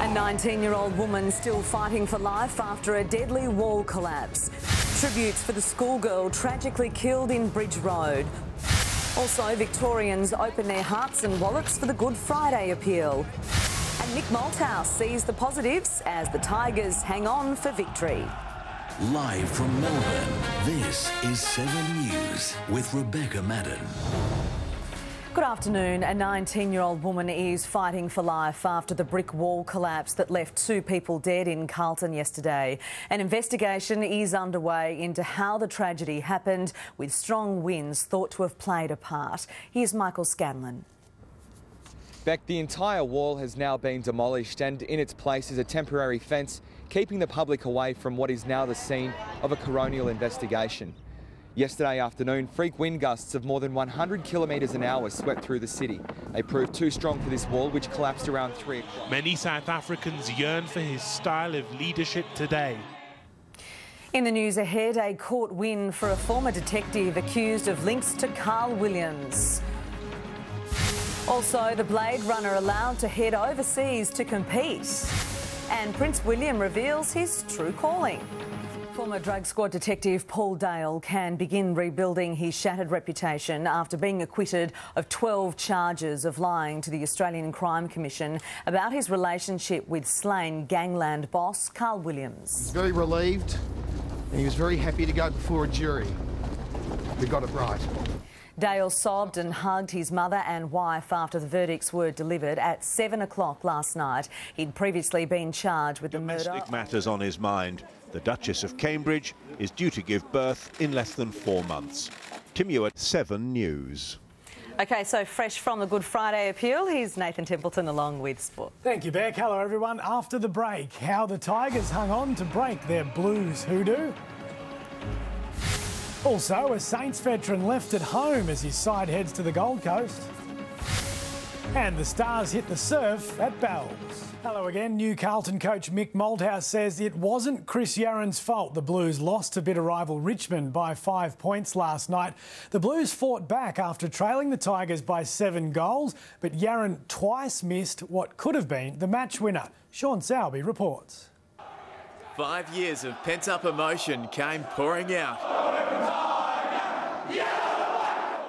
A 19-year-old woman still fighting for life after a deadly wall collapse. Tributes for the schoolgirl tragically killed in Bridge Road. Also, Victorians open their hearts and wallets for the Good Friday Appeal. And Nick Malthouse sees the positives as the Tigers hang on for victory. Live from Melbourne, this is 7 News with Rebecca Maddern. Good afternoon. A 19-year-old woman is fighting for life after the brick wall collapse that left 2 people dead in Carlton yesterday. An investigation is underway into how the tragedy happened, with strong winds thought to have played a part. Here's Michael Scanlon. Beck, the entire wall has now been demolished and in its place is a temporary fence, keeping the public away from what is now the scene of a coronial investigation. Yesterday afternoon, freak wind gusts of more than 100 kilometres an hour swept through the city. They proved too strong for this wall, which collapsed around 3 o'clock. Many South Africans yearn for his style of leadership today. In the news ahead, a court win for a former detective accused of links to Carl Williams. Also, the Blade Runner allowed to head overseas to compete. And Prince William reveals his true calling. Former drug squad detective Paul Dale can begin rebuilding his shattered reputation after being acquitted of 12 charges of lying to the Australian Crime Commission about his relationship with slain gangland boss Carl Williams. He was very relieved and he was very happy to go before a jury. We got it right. Dale sobbed and hugged his mother and wife after the verdicts were delivered at 7 o'clock last night. He'd previously been charged with the murder. Domestic matters on his mind. The Duchess of Cambridge is due to give birth in less than 4 months. Tim Ewart, 7 News. OK, so fresh from the Good Friday Appeal, here's Nathan Templeton along with Sport. Thank you, Beck. Hello, everyone. After the break, how the Tigers hung on to break their Blues hoodoo. Also, a Saints veteran left at home as his side heads to the Gold Coast. And the Stars hit the surf at Bells. Hello again. New Carlton coach Mick Malthouse says it wasn't Chris Yarran's fault the Blues lost to bitter rival Richmond by 5 points last night. The Blues fought back after trailing the Tigers by 7 goals, but Yarran twice missed what could have been the match winner. Sean Sowerby reports. 5 years of pent-up emotion came pouring out.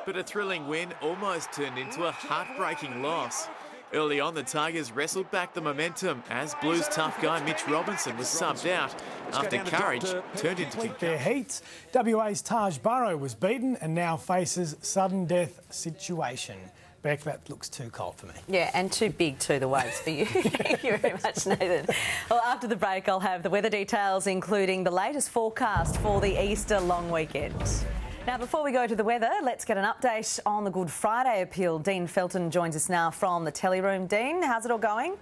But a thrilling win almost turned into a heartbreaking loss. Early on, the Tigers wrestled back the momentum as Blues tough guy Mitch Robinson was subbed out after courage turned into concussion. Their heats. WA's Taj Burrow was beaten and now faces sudden death situation. Beck, that looks too cold for me. Yeah, and too big too, the waves for you. Thank you very much, Nathan. Well, after the break, I'll have the weather details, including the latest forecast for the Easter long weekend. Now, before we go to the weather, let's get an update on the Good Friday Appeal. Dean Felton joins us now from the telly room. Dean, how's it all going?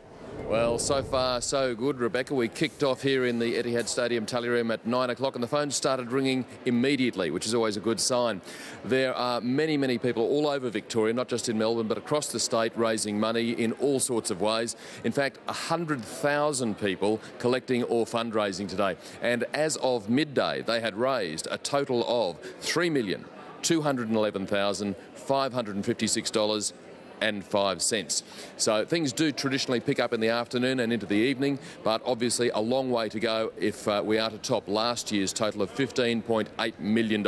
Well, so far so good, Rebecca. We kicked off here in the Etihad Stadium tally room at 9 o'clock and the phone started ringing immediately, which is always a good sign. There are many, many people all over Victoria, not just in Melbourne, but across the state, raising money in all sorts of ways. In fact, 100,000 people collecting or fundraising today. And as of midday, they had raised a total of $3,211,556.05. So things do traditionally pick up in the afternoon and into the evening, but obviously a long way to go if we are to top last year's total of $15.8 million.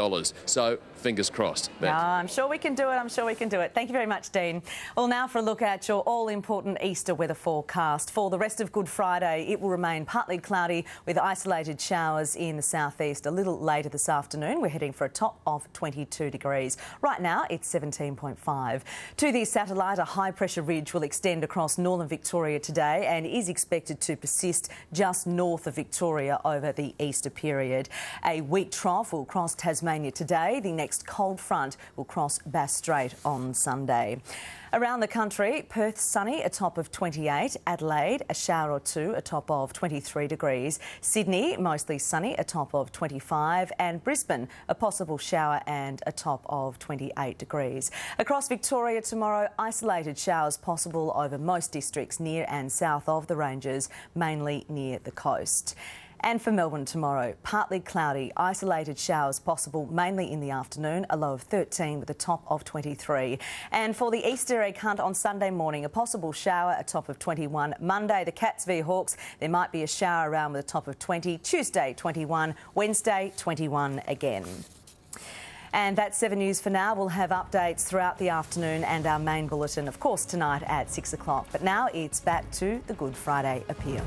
So fingers crossed. No, I'm sure we can do it. I'm sure we can do it. Thank you very much, Dean. Well, now for a look at your all-important Easter weather forecast. For the rest of Good Friday, it will remain partly cloudy with isolated showers in the southeast. A little later this afternoon, we're heading for a top of 22 degrees. Right now, it's 17.5. To the satellite, a high-pressure ridge will extend across northern Victoria today and is expected to persist just north of Victoria over the Easter period. A weak trough will cross Tasmania today. The next cold front will cross Bass Strait on Sunday. Around the country, Perth sunny, a top of 28. Adelaide, a shower or two, a top of 23 degrees. Sydney, mostly sunny, a top of 25. And Brisbane, a possible shower and a top of 28 degrees. Across Victoria tomorrow, isolated showers possible over most districts near and south of the ranges, mainly near the coast. And for Melbourne tomorrow, partly cloudy, isolated showers possible mainly in the afternoon, a low of 13 with a top of 23. And for the Easter egg hunt on Sunday morning, a possible shower, a top of 21. Monday, the Cats v Hawks, there might be a shower around with a top of 20. Tuesday, 21. Wednesday, 21 again. And that's 7 News for now. We'll have updates throughout the afternoon and our main bulletin, of course, tonight at 6 o'clock. But now it's back to the Good Friday Appeal.